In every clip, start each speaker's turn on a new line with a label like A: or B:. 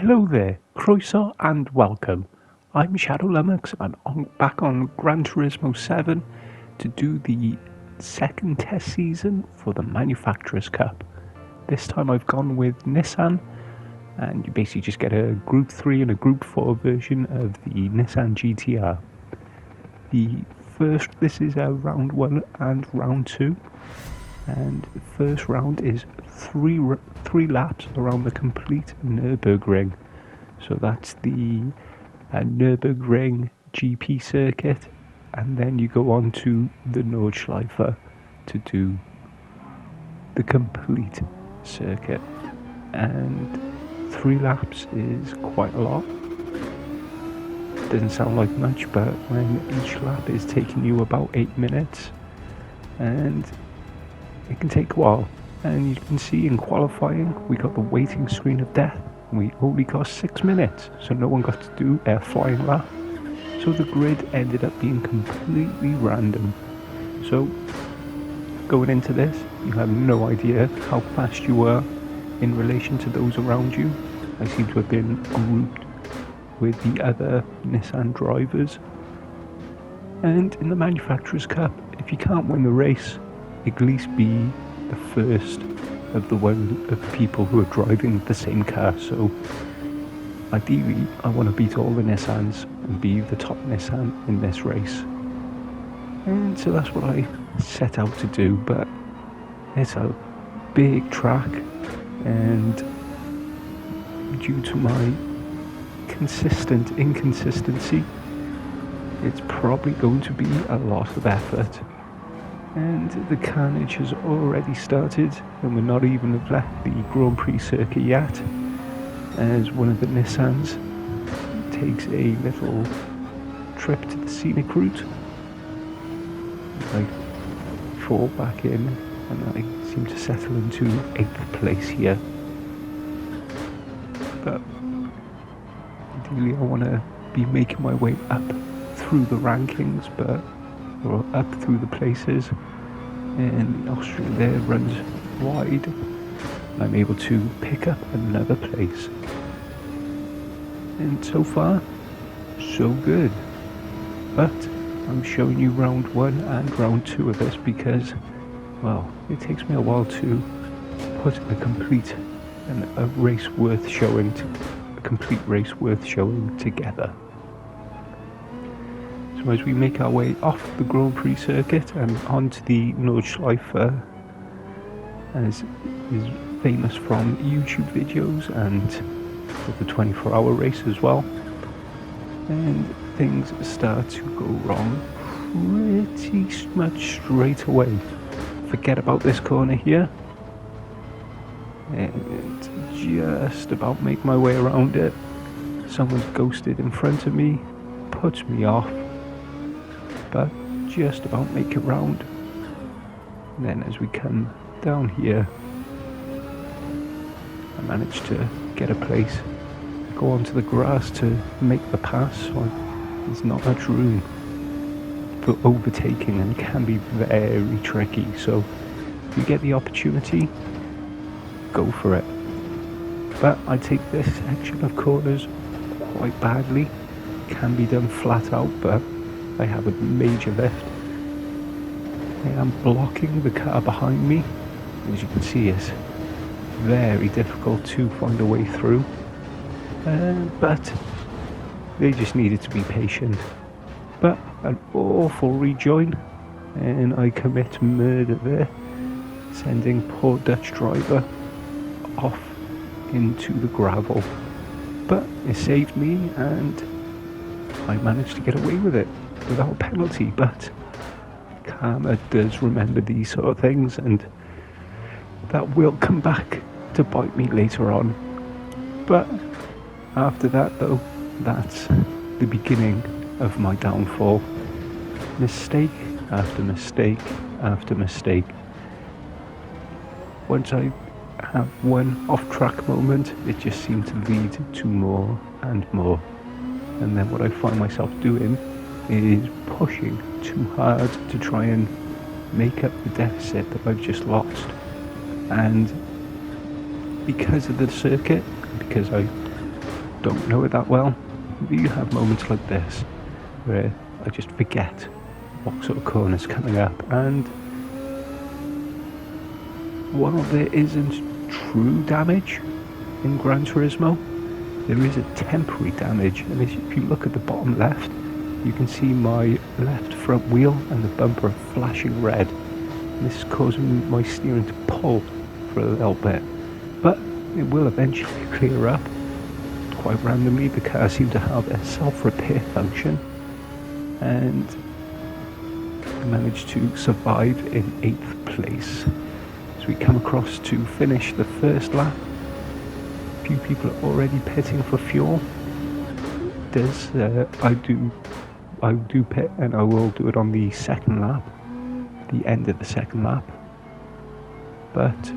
A: Hello there, croeso and welcome. I'm Shadow Lummox and I'm back on Gran Turismo 7 to do the second test season for the Manufacturers Cup. This time I've gone with Nissan, and you basically just get a Group 3 and a Group 4 version of the Nissan GTR. This is round 1 and round 2. And the first round is three laps around the complete Nürburgring. So that's the Nürburgring GP circuit, and then you go on to the Nordschleife to do the complete circuit. And 3 laps is quite a lot. Doesn't sound like much, but when each lap is taking you about 8 minutes, and it can take a while. And you can see in qualifying we got the waiting screen of death. We only got 6 minutes, so no one got to do a flying lap. So the grid ended up being completely random. So going into this, you have no idea how fast you were in relation to those around you. I seem to have been grouped with the other Nissan drivers. And in the Manufacturers Cup, if you can't win the race, at least be the first of the people who are driving the same car. So ideally I want to beat all the Nissans and be the top Nissan in this race, and so that's what I set out to do. But it's a big track, and due to my consistent inconsistency, it's probably going to be a lot of effort. And the carnage has already started, and we're not even left the Grand Prix circuit yet, as one of the Nissans takes a little trip to the scenic route. I fall back in, and I seem to settle into 8th place here. But ideally I want to be making my way up through the rankings, or up through the places, and the Austrian there runs wide. I'm able to pick up another place, and so far so good. But I'm showing you round 1 and round 2 of this because, well, it takes me a while to put a complete race worth showing together. So as we make our way off the Grand Prix circuit and onto the Nordschleife, as is famous from YouTube videos and for the 24-hour race as well, and things start to go wrong pretty much straight away. Forget about this corner here, and just about make my way around it. Someone's ghosted in front of me, puts me off, but just about make it round. And then as we come down here, I managed to get a place, go onto the grass to make the pass, so there's not much room for overtaking and can be very tricky. So if you get the opportunity, go for it. But I take this section of corners quite badly. Can be done flat out, but I have a major lift. I am blocking the car behind me. As you can see, it's very difficult to find a way through. But they just needed to be patient. But an awful rejoin, and I commit murder there, sending poor Dutch driver off into the gravel. But it saved me, and I managed to get away with it without penalty. But karma does remember these sort of things, and that will come back to bite me later on. But after that though, that's the beginning of my downfall. Mistake after mistake after mistake. Once I have one off-track moment, it just seemed to lead to more and more. And then what I find myself doing is pushing too hard to try and make up the deficit that I've just lost. And because of the circuit, because I don't know it that well, you have moments like this where I just forget what sort of corner's coming up, and while there isn't true damage in Gran Turismo, there is a temporary damage, and if you look at the bottom left, you can see my left front wheel and the bumper are flashing red. And this is causing my steering to pull for a little bit, but it will eventually clear up. Quite randomly, the car seemed to have a self-repair function, and I managed to survive in 8th place. So we come across to finish the first lap. A few people are already pitting for fuel. I do pit, and I will do it on the second lap, the end of the second lap. But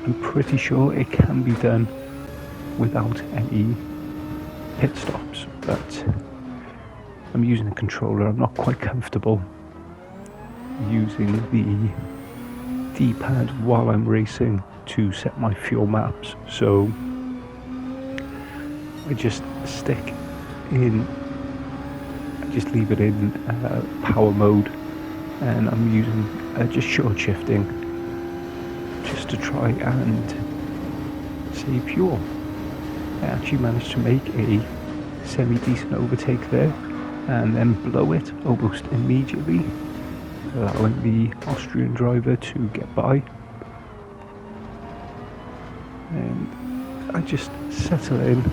A: I'm pretty sure it can be done without any pit stops. But I'm using a controller. I'm not quite comfortable using the D-pad while I'm racing to set my fuel maps, so I just leave it in power mode, and I'm using just short shifting just to try and save fuel. I actually managed to make a semi-decent overtake there and then blow it almost immediately, allowing the Austrian driver to get by. And I just settle in.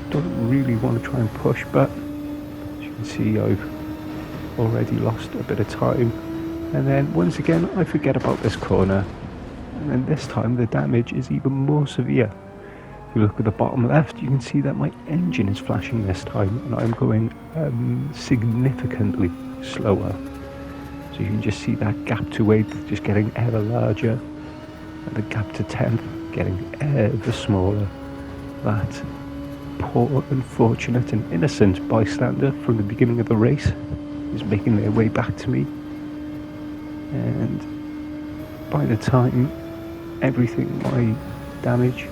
A: Don't really want to try and push, but as you can see, I've already lost a bit of time. And then once again, I forget about this corner, and then this time the damage is even more severe. If you look at the bottom left, you can see that my engine is flashing this time, and I'm going significantly slower. So you can just see that gap to 8th just getting ever larger, and the gap to 10th getting ever smaller. That poor, unfortunate and innocent bystander from the beginning of the race is making their way back to me, and by the time everything, my damage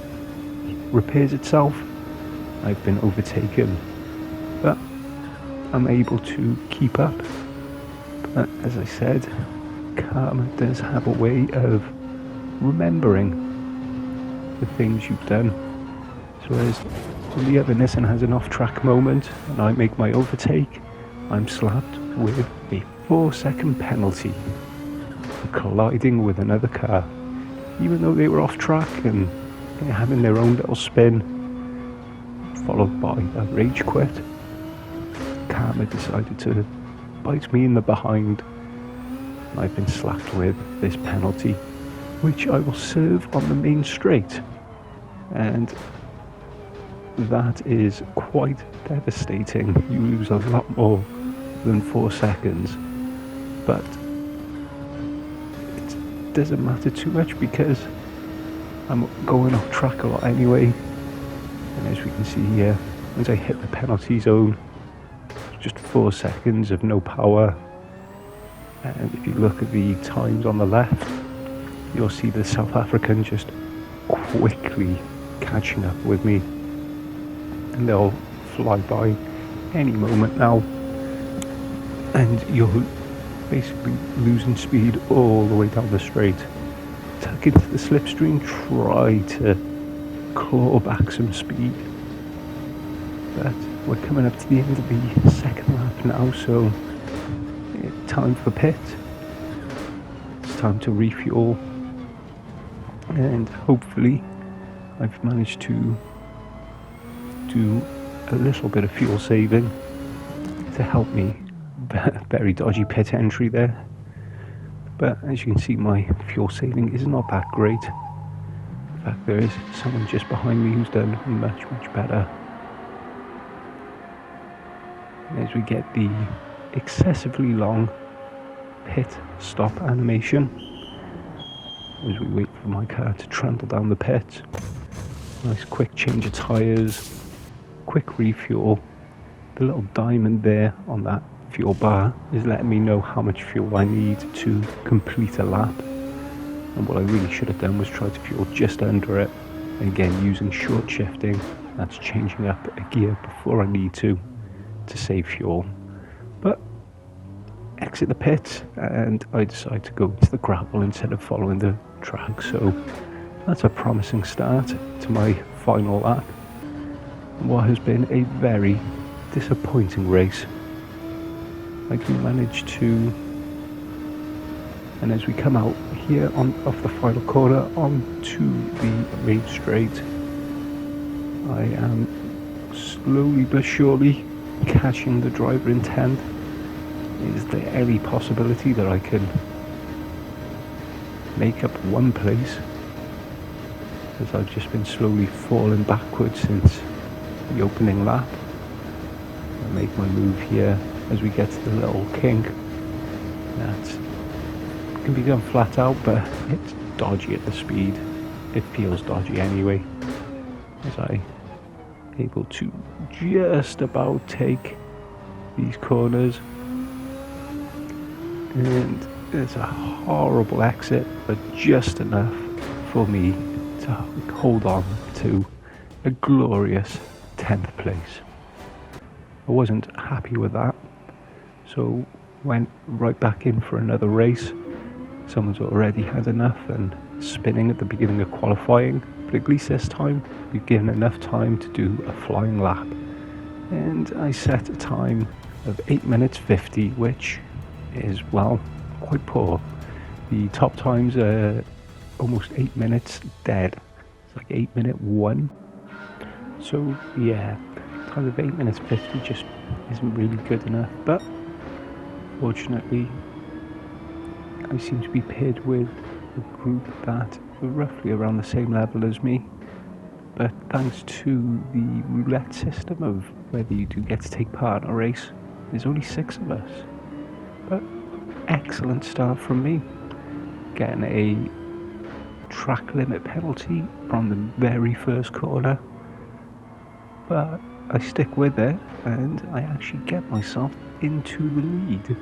A: repairs itself, I've been overtaken. But I'm able to keep up. But as I said, karma does have a way of remembering the things you've done. So as the other Nissan has an off-track moment and I make my overtake, I'm slapped with a 4-second penalty for colliding with another car. Even though they were off track and having their own little spin, followed by a rage quit, karma decided to bite me in the behind. I've been slapped with this penalty, which I will serve on the main straight, and that is quite devastating. You lose a lot more than 4 seconds, but it doesn't matter too much because I'm going off track a lot anyway. And as we can see here, once I hit the penalty zone, just 4 seconds of no power. And if you look at the times on the left, you'll see the South African just quickly catching up with me, and they'll fly by any moment now, and you're basically losing speed all the way down the straight. Tuck into the slipstream, try to claw back some speed, but we're coming up to the end of the second lap now, so time for pit. It's time to refuel, and hopefully I've managed to do a little bit of fuel saving to help me. Very dodgy pit entry there, but as you can see, my fuel saving is not that great. In fact, there is someone just behind me who's done much better. And as we get the excessively long pit stop animation, as we wait for my car to trundle down the pit, nice quick change of tyres, quick refuel. The little diamond there on that fuel bar is letting me know how much fuel I need to complete a lap, and what I really should have done was try to fuel just under it, and again using short shifting That's changing up a gear before I need to save fuel. But exit the pit, and I decide to go into the gravel instead of following the track. So that's a promising start to my final lap. What has been a very disappointing race. I do manage to, and as we come out here off the final corner onto the main straight, I am slowly but surely catching the driver in 10th. Is there any possibility that I can make up one place? As I've just been slowly falling backwards since the opening lap. I make my move here as we get to the little kink. That can be done flat out, but it's dodgy at the speed. It feels dodgy anyway. As I able to just about take these corners, and it's a horrible exit, but just enough for me to hold on to a glorious 10th place. I wasn't happy with that, so went right back in for another race. Someone's already had enough and spinning at the beginning of qualifying, but at least this time we've given enough time to do a flying lap. And I set a time of 8 minutes 50, which is, well, quite poor. The top times are almost 8 minutes dead. It's like 8-minute 1. So yeah, time of 8 minutes 50 just isn't really good enough, but fortunately I seem to be paired with a group that are roughly around the same level as me, but thanks to the roulette system of whether you do get to take part in a race, there's only 6 of us. But excellent start from me, getting a track limit penalty from the very first corner, but I stick with it and I actually get myself into the lead.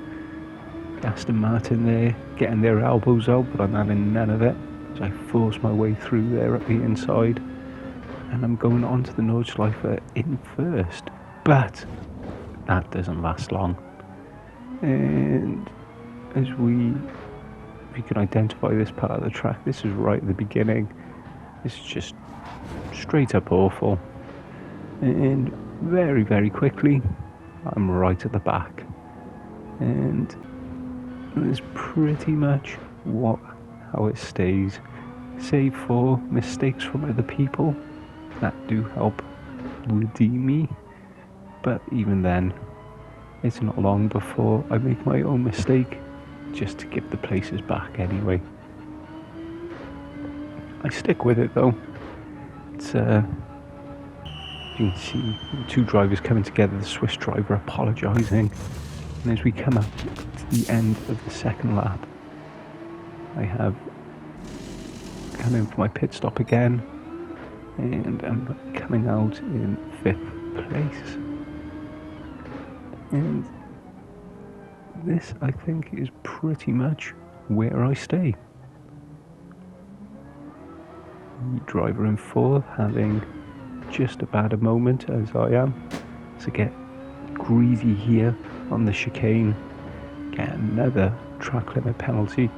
A: Aston Martin there, getting their elbows out, but I'm having none of it. So I force my way through there at the inside, and I'm going on to the Nordschleife in first. But that doesn't last long. And as if you can identify this part of the track, this is right at the beginning. This is just straight up awful. And very, very quickly, I'm right at the back. And that's pretty much how it stays, save for mistakes from other people that do help redeem me. But even then, it's not long before I make my own mistake, just to give the places back anyway. I stick with it though. It's you can see the two drivers coming together, the Swiss driver apologising, and as we come up to the end of the second lap, I have come in for my pit stop again, and I'm coming out in 5th place. And this, I think, is pretty much where I stay. The driver in 4th having just about a moment as I am, to get greasy here on the chicane, get another track limit penalty,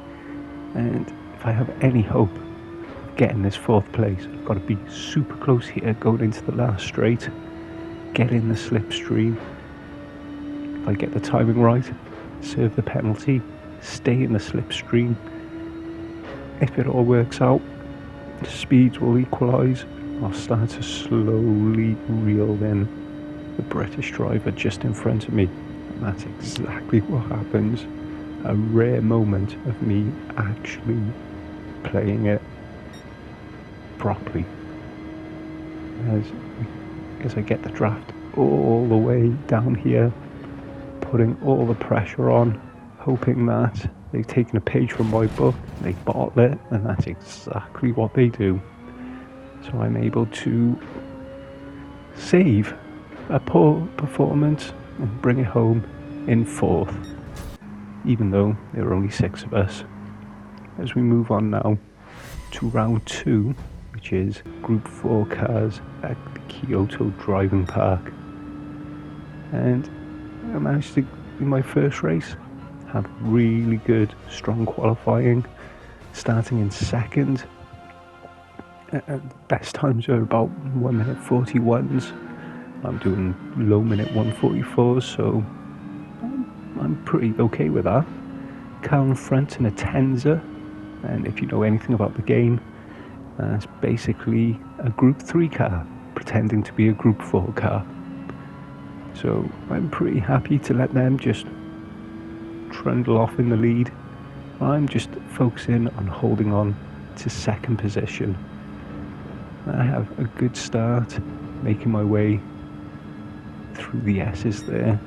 A: and if I have any hope of getting this 4th place, I've got to be super close here going into the last straight, get in the slipstream. If I get the timing right, serve the penalty, stay in the slipstream. If it all works out, the speeds will equalise. I'll start to slowly reel in the British driver just in front of me. And that's exactly what happens. A rare moment of me actually playing it properly. As I get the draft all the way down here, putting all the pressure on, hoping that they've taken a page from my book, they bottle it, and that's exactly what they do. So I'm able to save a poor performance and bring it home in 4th, even though there are only 6 of us. As we move on now to round 2, we which is Group 4 cars at the Kyoto Driving Park. And I managed to, in my first race, have really good, strong qualifying, starting in second. Best times are about 1 minute 41s. I'm doing low minute 144s, so I'm pretty okay with that. Car in front in a Tenza, and if you know anything about the game, it's basically a Group 3 car pretending to be a Group 4 car. So I'm pretty happy to let them just trundle off in the lead. I'm just focusing on holding on to second position. I have a good start, making my way through the S's there.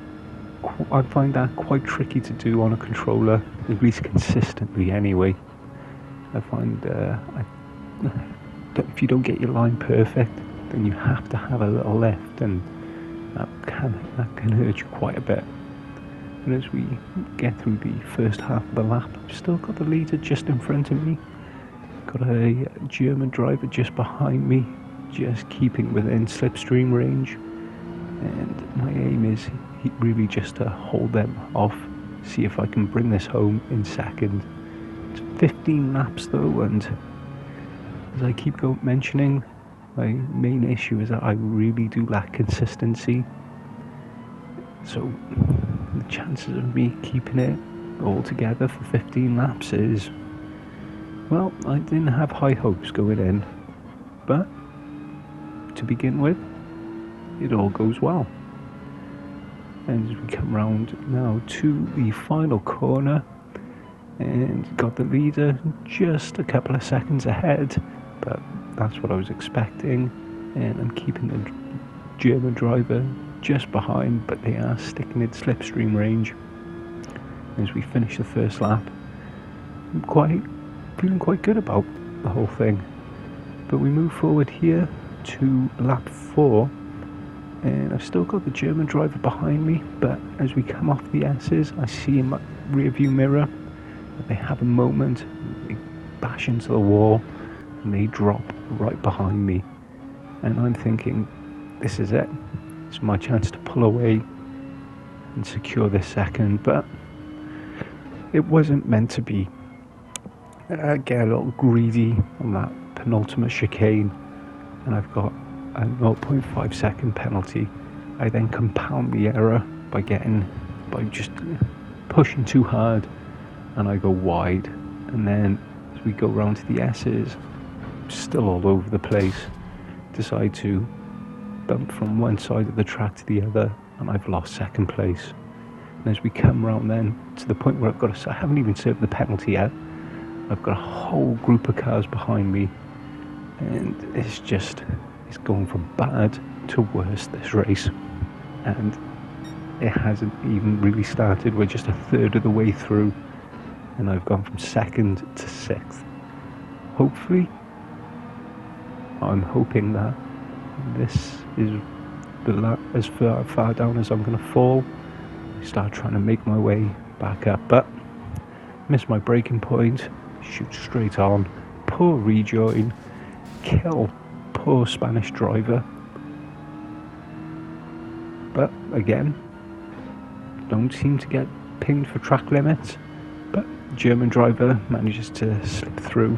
A: I find that quite tricky to do on a controller, at least consistently anyway. I find if you don't get your line perfect, then you have to have a little lift, and that can hurt you quite a bit. And as we get through the first half of the lap, I've still got the leader just in front of me. Got a German driver just behind me, just keeping within slipstream range. And my aim is really just to hold them off, see if I can bring this home in second. It's 15 laps though, and as I keep mentioning, my main issue is that I really do lack consistency. So the chances of me keeping it all together for 15 laps is, well, I didn't have high hopes going in, but to begin with, it all goes well. And as we come round now to the final corner, and got the leader just a couple of seconds ahead, but that's what I was expecting. And I'm keeping the German driver just behind, but they are sticking in slipstream range. As we finish the first lap, I'm feeling quite good about the whole thing. But we move forward here to lap 4, and I've still got the German driver behind me, but as we come off the S's, I see in my rear view mirror that they have a moment, they bash into the wall, and they drop right behind me. And I'm thinking, this is it. It's my chance to pull away and secure this second, but it wasn't meant to be. I get a little greedy on that penultimate chicane, and I've got a 0.5 second penalty. I then compound the error by just pushing too hard, and I go wide. And then as we go round to the S's, still all over the place, decide to bump from one side of the track to the other, and I've lost second place. And as we come round then to the point where I haven't even served the penalty yet, I've got a whole group of cars behind me, and it's going from bad to worse this race. And it hasn't even really started. We're just a third of the way through, and I've gone from second to 6th. Hopefully, I'm hoping that this is as far down as I'm going to fall. I start trying to make my way back up, but miss my braking point, shoot straight on, poor rejoin, kill poor Spanish driver. But again, don't seem to get pinged for track limits, but German driver manages to slip through.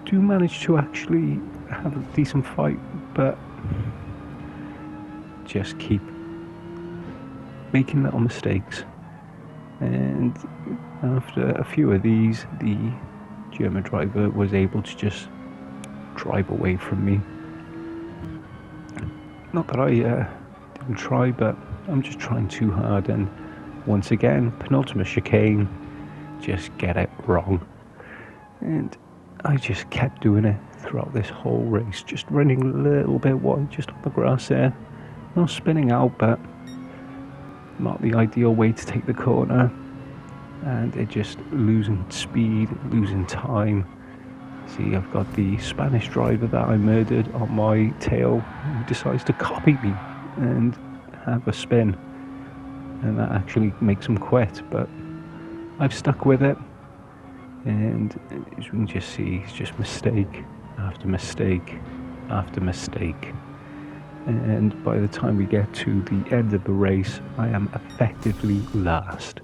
A: Do manage to actually have a decent fight, but just keep making little mistakes. And after a few of these, the German driver was able to just drive away from me. Not that I didn't try, but I'm just trying too hard, and once again, penultimate chicane, just get it wrong. And I just kept doing it throughout this whole race, just running a little bit wide just on the grass there. Not spinning out, but not the ideal way to take the corner. And it just losing speed, losing time. See, I've got the Spanish driver that I murdered on my tail, who decides to copy me and have a spin. And that actually makes him quit, but I've stuck with it. And as we can just see, it's just a mistake after mistake after mistake. And by the time we get to the end of the race, I am effectively last.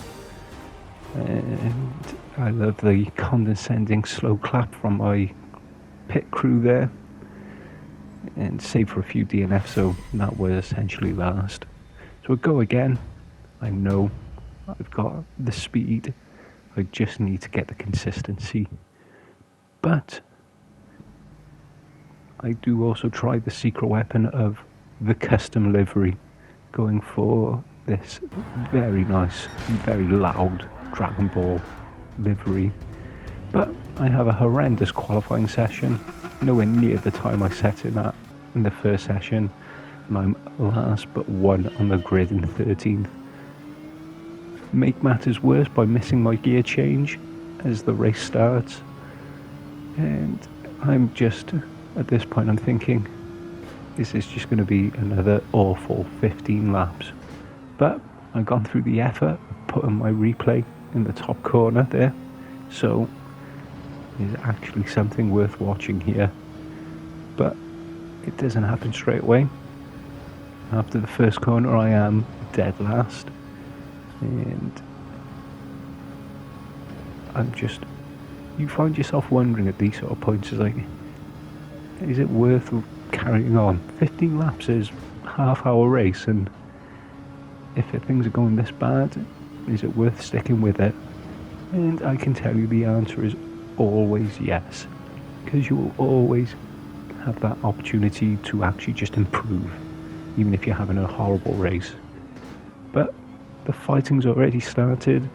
A: And I love the condescending slow clap from my pit crew there. And save for a few DNFs, so that was essentially last. So we'll go again. I know I've got the speed. I just need to get the consistency. But I do also try the secret weapon of the custom livery, going for this very nice, very loud Dragon Ball livery. But I have a horrendous qualifying session, nowhere near the time I set in that in the first session, and I'm last but one on the grid in 13th. Make matters worse by missing my gear change as the race starts, and I'm just, at this point I'm thinking, this is just going to be another awful 15 laps. But I've gone through the effort of putting my replay in the top corner there, so there's actually something worth watching here. But it doesn't happen straight away. After the first corner I am dead last, and I'm just, you find yourself wondering at these sort of points, is like, is it worth carrying on? 15 laps is half-hour race, and if things are going this bad, is it worth sticking with it? And I can tell you the answer is always yes, because you will always have that opportunity to actually just improve, even if you're having a horrible race. But the fighting's already started.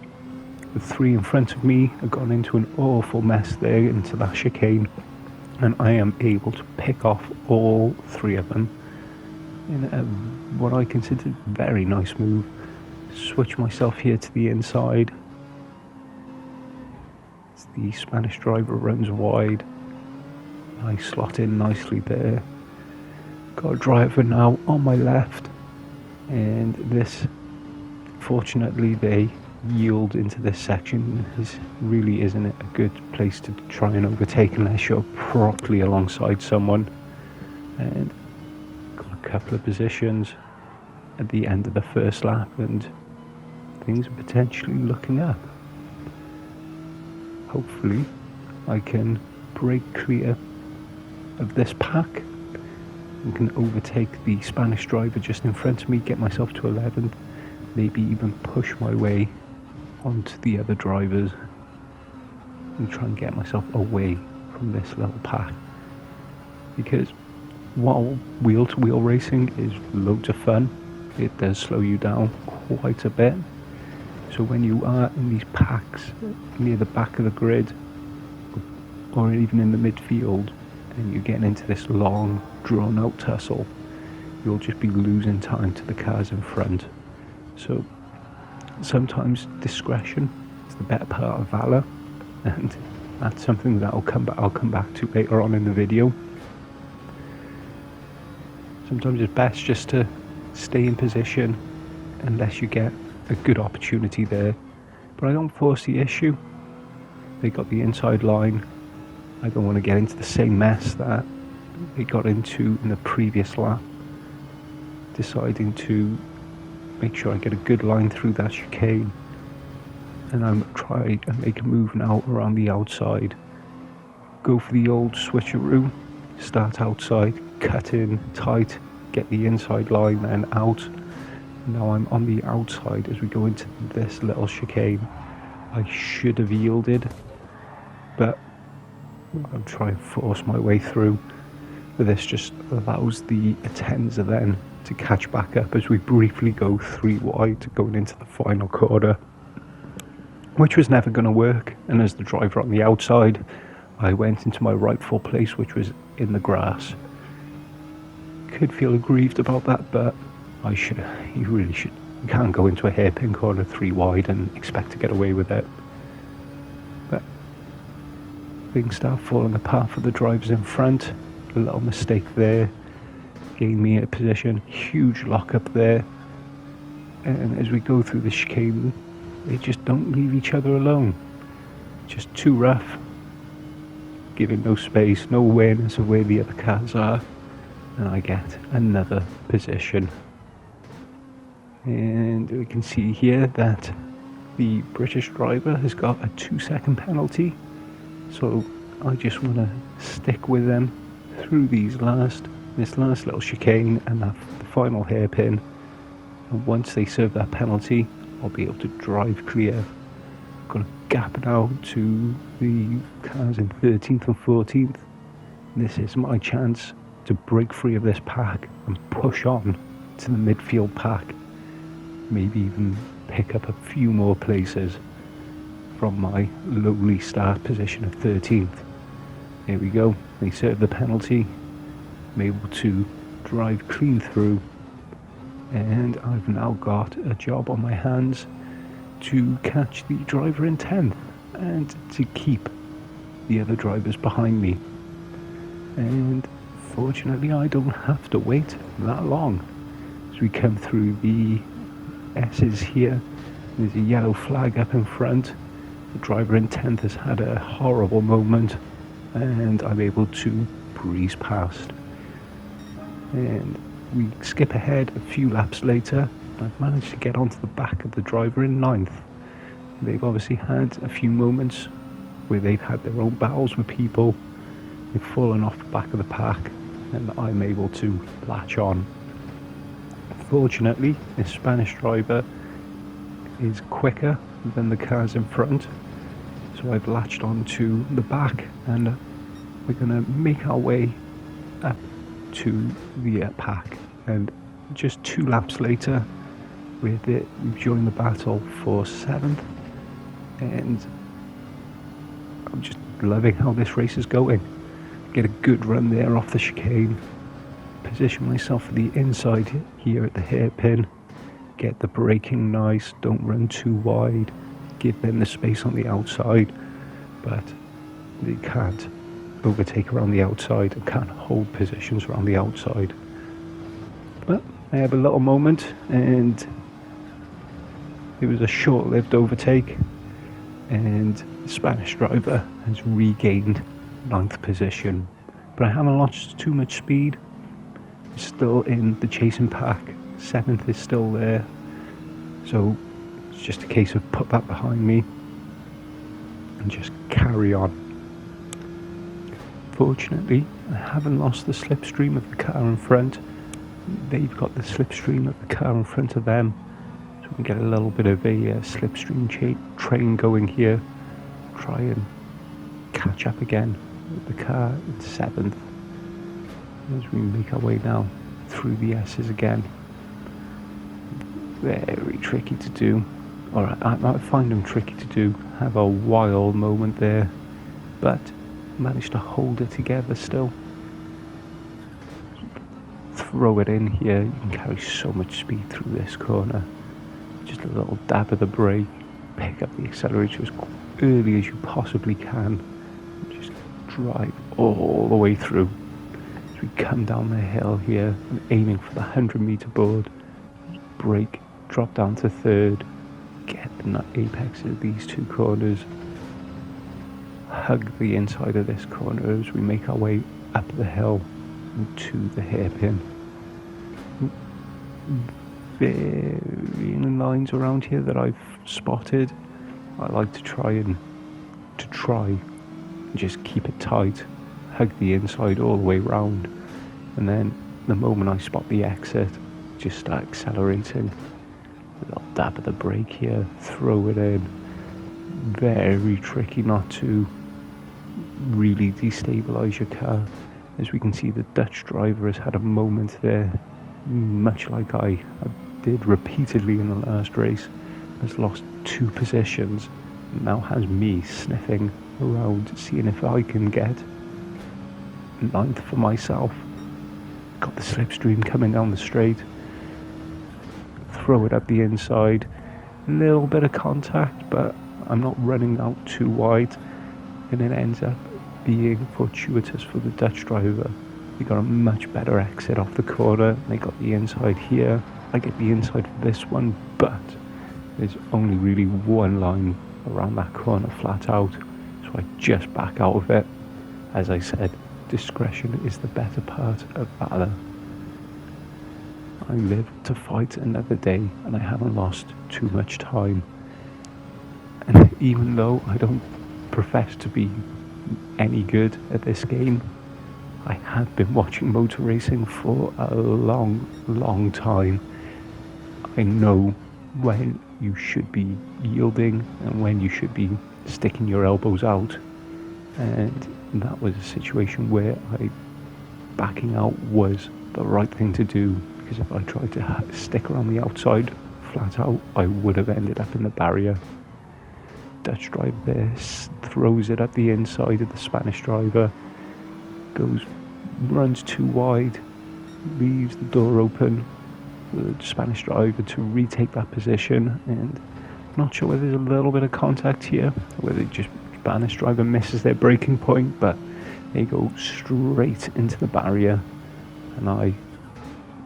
A: The three in front of me have gone into an awful mess there into that chicane, and I am able to pick off all three of them in what I consider very nice move. Switch myself here to the inside. The Spanish driver runs wide. I slot in nicely there. Got a driver now on my left, and this, fortunately, they yield into this section. This really isn't a good place to try and overtake unless you're properly alongside someone. And got a couple of positions at the end of the first lap, and things are potentially looking up. Hopefully I can break clear of this pack and can overtake the Spanish driver just in front of me, get myself to 11th, maybe even push my way onto the other drivers and try and get myself away from this little pack. Because while wheel-to-wheel racing is loads of fun, it does slow you down quite a bit. So when you are in these packs near the back of the grid, or even in the midfield, and you're getting into this long, drawn-out tussle, you'll just be losing time to the cars in front. So sometimes discretion is the better part of valor, and that's something that I'll come back to later on in the video. Sometimes it's best just to stay in position unless you get a good opportunity there, but I don't force the issue. They got the inside line. I don't want to get into the same mess that they got into in the previous lap, deciding to make sure I get a good line through that chicane, and I'm trying to make a move now around the outside. Go for the old switcheroo, start outside, cut in tight, get the inside line, then out. Now I'm on the outside as we go into this little chicane. I should have yielded, but I'm trying to force my way through. But this just allows the Atenza then to catch back up as we briefly go 3 wide going into the final corner, which was never going to work. And as the driver on the outside, I went into my rightful place, which was in the grass. Could feel aggrieved about that, but you really should. You can't go into a hairpin corner 3 wide and expect to get away with it. But things start falling apart for the drivers in front. A little mistake there gained me a position. Huge lock up there. And as we go through the chicane, they just don't leave each other alone. Just too rough. giving no space, no awareness of where the other cars are, and I get another position. And we can see here that the British driver has got a 2-second penalty, so I just want to stick with them through this last little chicane and the final hairpin, and once they serve that penalty I'll be able to drive clear. I've got a gap now to the cars in 13th and 14th. This is my chance to break free of this pack and push on to the midfield pack, maybe even pick up a few more places from my lowly start position of 13th. Here we go, they serve the penalty. I'm able to drive clean through, and I've now got a job on my hands to catch the driver in 10th and to keep the other drivers behind me. And fortunately I don't have to wait that long. As we come through the S's here, there's a yellow flag up in front. The driver in 10th has had a horrible moment, and I'm able to breeze past. And we skip ahead a few laps later. I've managed to get onto the back of the driver in 9th. They've obviously had a few moments where they've had their own battles with people. They've fallen off the back of the pack, and I'm able to latch on. Fortunately, this Spanish driver is quicker than the cars in front, so I've latched on to the back, and we're going to make our way up to the pack. And just 2 laps later, we've joined the battle for 7th, and I'm just loving how this race is going. Get a good run there off the chicane, position myself for the inside here at the hairpin, get the braking nice, don't run too wide, give them the space on the outside, but they can't overtake around the outside and can't hold positions around the outside. But I have a little moment, and it was a short-lived overtake, and the Spanish driver has regained 9th position, but I haven't lost too much speed. Still in the chasing pack. 7th is still there, so it's just a case of put that behind me and just carry on. Fortunately, I haven't lost the slipstream of the car in front. They've got the slipstream of the car in front of them, so we can get a little bit of a slipstream train going here. Try and catch up again with the car in 7th as we make our way now through the S's again. Very tricky to do. Alright, I find them tricky to do. Have a wild moment there, but managed to hold it together still. Throw it in here. You can carry so much speed through this corner. Just a little dab of the brake, pick up the accelerator as early as you possibly can, and just drive all the way through. As we come down the hill here, I'm aiming for the 100-meter board, brake, drop down to 3rd, get the apex of these 2 corners, hug the inside of this corner as we make our way up the hill and to the hairpin. Varying lines around here that I've spotted. I like to try and just keep it tight, hug the inside all the way round, and then the moment I spot the exit, just start accelerating. A little dab of the brake here, throw it in. Very tricky not to really destabilize your car. As we can see, the Dutch driver has had a moment there, much like I did repeatedly in the last race. Has lost 2 positions, now has me sniffing around, seeing if I can get 9th for myself. Got the slipstream coming down the straight, throw it up the inside, a little bit of contact, but I'm not running out too wide, and it ends up being fortuitous for the Dutch driver. They got a much better exit off the corner. They got the inside here. I get the inside for this one, but there's only really one line around that corner flat out, so I just back out of it as I said, discretion is the better part of valor. I live to fight another day, and I haven't lost too much time. And even though I don't profess to be any good at this game, I have been watching motor racing for a long time. I know when you should be yielding and when you should be sticking your elbows out. And that was a situation where backing out was the right thing to do, because if I tried to stick around the outside flat out, I would have ended up in the barrier. Dutch driver there throws it up the inside of the Spanish driver, runs too wide, leaves the door open for the Spanish driver to retake that position, and I'm not sure whether there's a little bit of contact here, whether just Spanish driver misses their braking point, but they go straight into the barrier, and I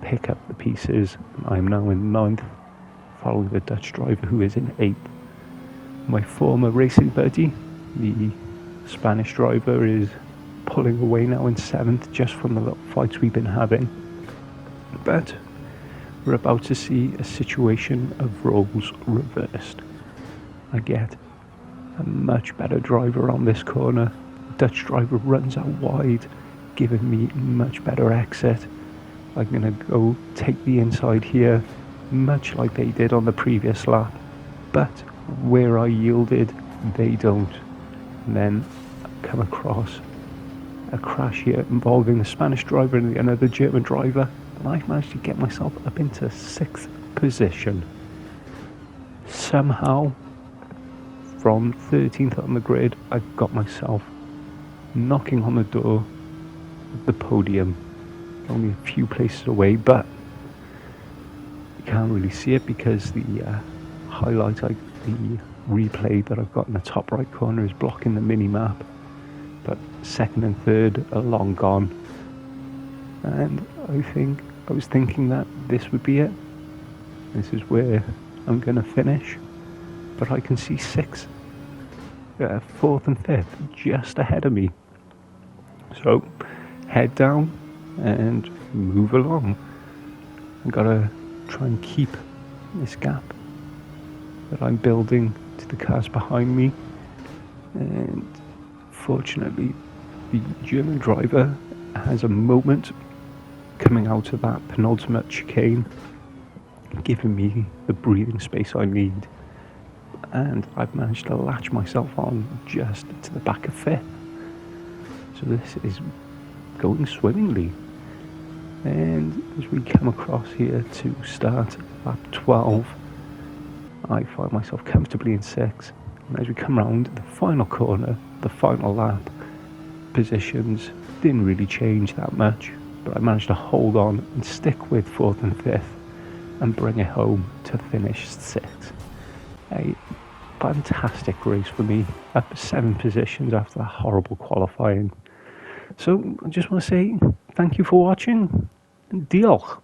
A: pick up the pieces, and I'm now in 9th, following the Dutch driver who is in 8th. My former racing buddy, the Spanish driver, is pulling away now in 7th, just from the little fights we've been having. But we're about to see a situation of roles reversed. I get a much better driver on this corner. The Dutch driver runs out wide, giving me much better exit. I'm going to go take the inside here, much like they did on the previous lap. But where I yielded, they don't. And then I come across a crash here involving the Spanish driver and another German driver, and I've managed to get myself up into 6th position. Somehow, from 13th on the grid, I've got myself knocking on the door of the podium, only a few places away, but you can't really see it because the the replay that I've got in the top right corner is blocking the mini map. But 2nd and 3rd are long gone, and I was thinking that this would be it. This is where I'm gonna finish, but I can see 6th, 4th and 5th just ahead of me. So head down and move along. I've gotta try and keep this gap that I'm building to the cars behind me, and fortunately the German driver has a moment coming out of that penultimate chicane, giving me the breathing space I need, and I've managed to latch myself on just to the back of 5th. So this is going swimmingly, and as we come across here to start lap 12, I find myself comfortably in 6th, and as we come round the final corner, the final lap, positions didn't really change that much, but I managed to hold on and stick with 4th and 5th and bring it home to finish 6th. A fantastic race for me, up 7 positions after that horrible qualifying. So I just want to say thank you for watching, and diolch.